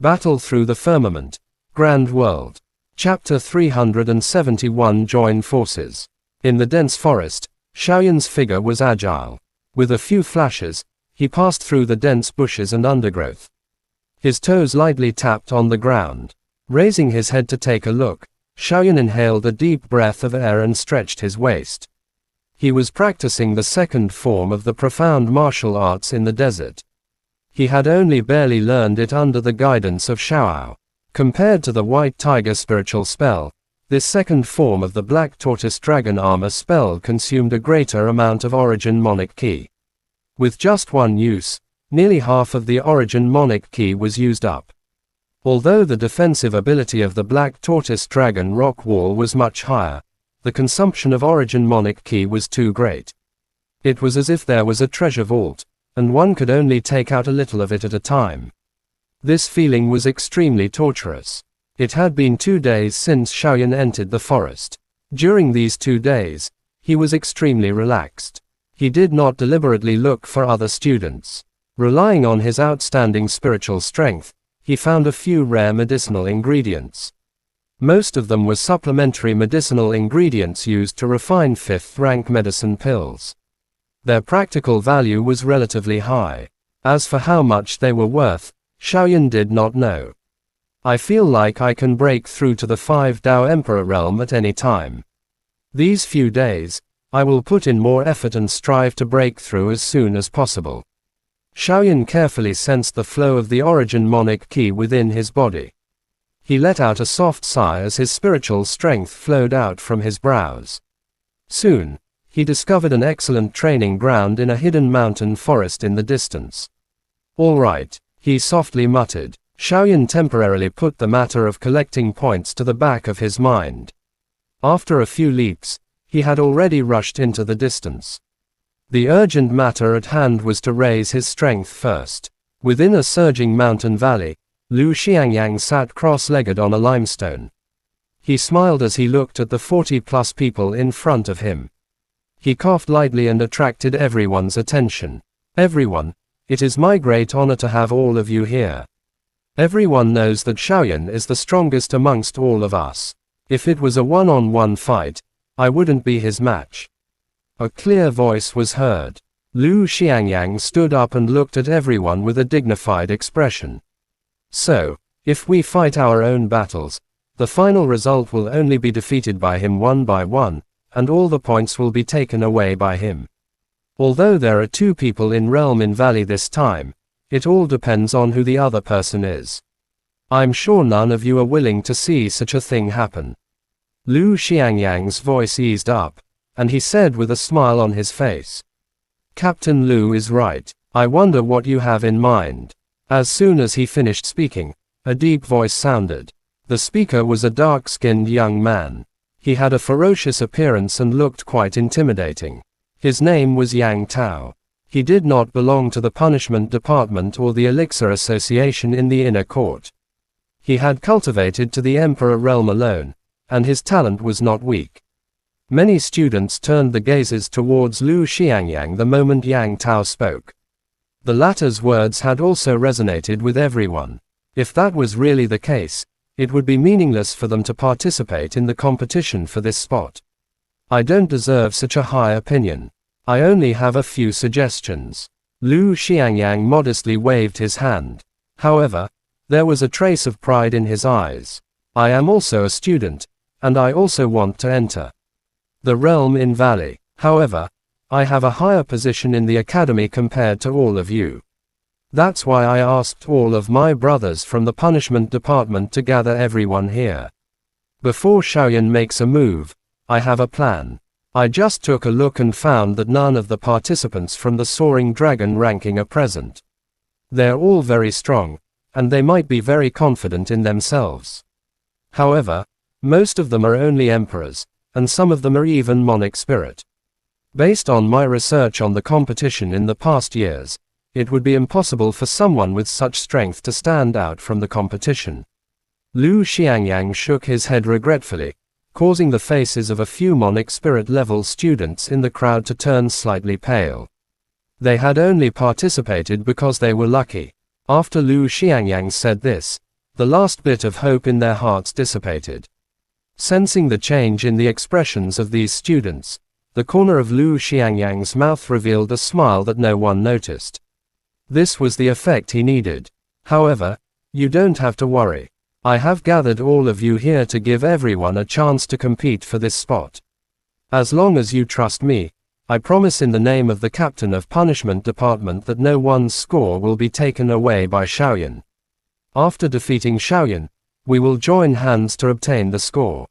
Battle through the firmament. Grand world. Chapter 371 Join forces. In the dense forest, Xiaoyan's figure was agile. With a few flashes, he passed through the dense bushes and undergrowth. His toes lightly tapped on the ground. Raising his head to take a look, Xiaoyan inhaled a deep breath of air and stretched his waist. He was practicing the second form of the profound martial arts in the desert. He had only barely learned it under the guidance of Xiao. Compared to the White Tiger spiritual spell, this second form of the Black Tortoise Dragon armor spell consumed a greater amount of Origin Monic Ki. With just one use, nearly half of the Origin Monic Ki was used up. Although the defensive ability of the Black Tortoise Dragon rock wall was much higher, the consumption of Origin Monic Ki was too great. It was as if there was a treasure vault, and one could only take out a little of it at a time. This feeling was extremely torturous. It had been 2 days since Xiaoyan entered the forest. During these 2 days, he was extremely relaxed. He did not deliberately look for other students. Relying on his outstanding spiritual strength, he found a few rare medicinal ingredients. Most of them were supplementary medicinal ingredients used to refine 5th-rank medicine pills. Their practical value was relatively high. As for how much they were worth, Xiaoyan did not know. I feel like I can break through to the 5 Dao Emperor realm at any time. These few days, I will put in more effort and strive to break through as soon as possible. Xiaoyan carefully sensed the flow of the Origin Monic Ki within his body. He let out a soft sigh as his spiritual strength flowed out from his brows. Soon, he discovered an excellent training ground in a hidden mountain forest in the distance. "All right," he softly muttered. Xiaoyan temporarily put the matter of collecting points to the back of his mind. After a few leaps, he had already rushed into the distance. The urgent matter at hand was to raise his strength first. Within a surging mountain valley, Lu Xiangyang sat cross-legged on a limestone. He smiled as he looked at the 40-plus people in front of him. He coughed lightly and attracted everyone's attention. "Everyone, it is my great honor to have all of you here. Everyone knows that Xiaoyan is the strongest amongst all of us. If it was a one-on-one fight, I wouldn't be his match." A clear voice was heard. Lu Xiangyang stood up and looked at everyone with a dignified expression. "So, if we fight our own battles, the final result will only be defeated by him one by one, and all the points will be taken away by him. Although there are 2 people in Realm in Valley this time, it all depends on who the other person is. I'm sure none of you are willing to see such a thing happen." Lu Xiangyang's voice eased up, and he said with a smile on his face, "Captain Lu is right. I wonder what you have in mind." As soon as he finished speaking, a deep voice sounded. The speaker was a dark-skinned young man. He had a ferocious appearance and looked quite intimidating. His name was Yang Tao. He did not belong to the Punishment Department or the Elixir Association in the Inner Court. He had cultivated to the Emperor realm alone, and his talent was not weak. Many students turned the gazes towards Lu Xiangyang the moment Yang Tao spoke. The latter's words had also resonated with everyone. If that was really the case, it would be meaningless for them to participate in the competition for this spot. I don't deserve such a high opinion. I only have a few suggestions. Lu Xiangyang modestly waved his hand. However, there was a trace of pride in his eyes. "I am also a student, and I also want to enter the realm in Valley. However, I have a higher position in the academy compared to all of you. That's why I asked all of my brothers from the Punishment Department to gather everyone here. Before Xiaoyan makes a move, I have a plan. I just took a look and found that none of the participants from the Soaring Dragon ranking are present. They're all very strong, and they might be very confident in themselves. However, most of them are only emperors, and some of them are even Monic Spirit. Based on my research on the competition in the past years, it would be impossible for someone with such strength to stand out from the competition." Lu Xiangyang shook his head regretfully, causing the faces of a few Monic Spirit level students in the crowd to turn slightly pale. They had only participated because they were lucky. After Lu Xiangyang said this, The last bit of hope in their hearts dissipated. Sensing the change in the expressions of these students, the corner of Lu Xiangyang's mouth revealed a smile that no one noticed. This was the effect he needed. However, you don't have to worry. I have gathered all of you here to give everyone a chance to compete for this spot. As long as you trust me, I promise in the name of the Captain of Punishment Department that no one's score will be taken away by Shaoyan. After defeating Shaoyan, we will join hands to obtain the score.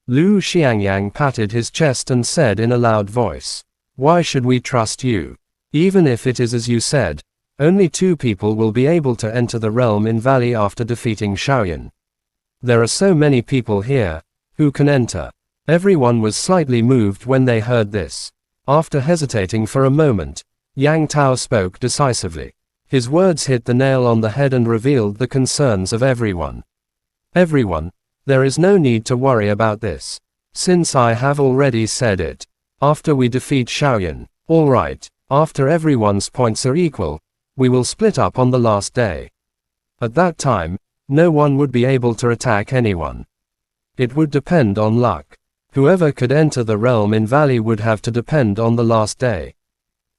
Lu Xiangyang patted his chest and said in a loud voice, "Why should we trust you? Even if it is as you said, only 2 people will be able to enter the realm in Valley after defeating Shaoyan. There are so many people here, who can enter." Everyone was slightly moved when they heard this. After hesitating for a moment, Yang Tao spoke decisively. His words hit the nail on the head and revealed the concerns of everyone. "Everyone, there is no need to worry about this, since I have already said it. After we defeat Shaoyan, all right, after everyone's points are equal, we will split up on the last day. At that time, no one would be able to attack anyone. It would depend on luck. Whoever could enter the realm in Valley would have to depend on the last day.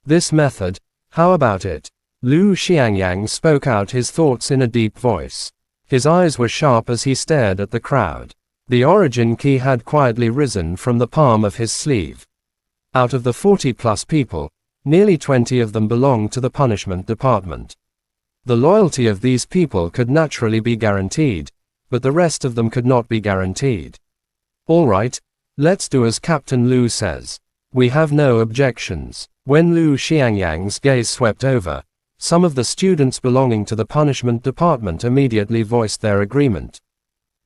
This method, how about it?" Lu Xiangyang spoke out his thoughts in a deep voice. His eyes were sharp as he stared at the crowd. The origin key had quietly risen from the palm of his sleeve. Out of the 40+ people, nearly 20 of them belonged to the punishment department. The loyalty of these people could naturally be guaranteed, but the rest of them could not be guaranteed. "All right, let's do as Captain Lu says. We have no objections." When Lu Xiangyang's gaze swept over, some of the students belonging to the punishment department immediately voiced their agreement.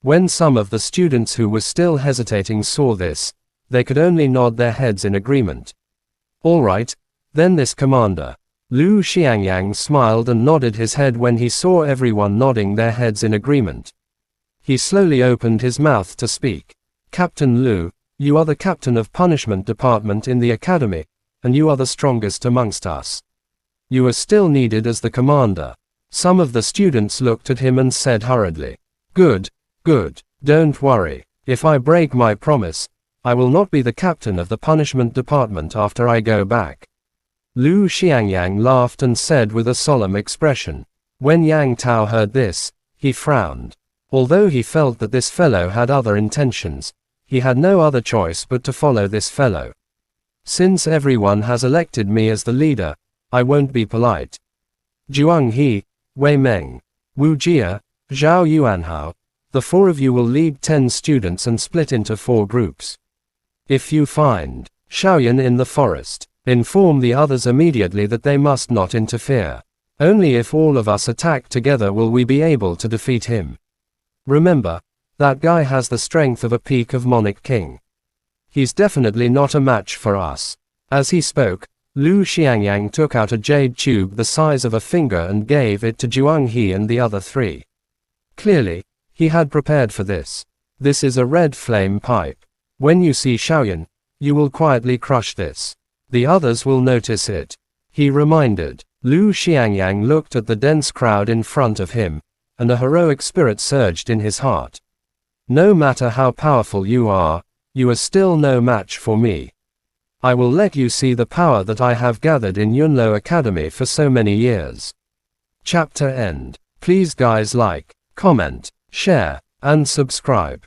When some of the students who were still hesitating saw this, they could only nod their heads in agreement. "All right, then this commander." Lu Xiangyang smiled and nodded his head when he saw everyone nodding their heads in agreement. He slowly opened his mouth to speak. "Captain Lu, you are the captain of punishment department in the academy, and you are the strongest amongst us. You are still needed as the commander." Some of the students looked at him and said hurriedly, Good, don't worry. If I break my promise, I will not be the captain of the punishment department after I go back." Lu Xiangyang laughed and said with a solemn expression. When Yang Tao heard this, he frowned. Although he felt that this fellow had other intentions, he had no other choice but to follow this fellow. "Since everyone has elected me as the leader, I won't be polite. Zhuang He, Wei Meng, Wu Jia, Zhao Yuanhao, the 4 of you will lead 10 students and split into 4 groups. If you find Shaoyan in the forest, inform the others immediately that they must not interfere. Only if all of us attack together will we be able to defeat him. Remember, that guy has the strength of a peak of Monarch King. He's definitely not a match for us." As he spoke, Lu Xiangyang took out a jade tube the size of a finger and gave it to Zhuang He and the other 3. Clearly, he had prepared for this. This is a red flame pipe. When you see Shaoyan, you will quietly crush this. The others will notice it. He reminded. Lu Xiangyang looked at the dense crowd in front of him, and a heroic spirit surged in his heart. "No matter how powerful you are still no match for me. I will let you see the power that I have gathered in Yunlo Academy for so many years." Chapter end. Please guys like, comment, share, and subscribe.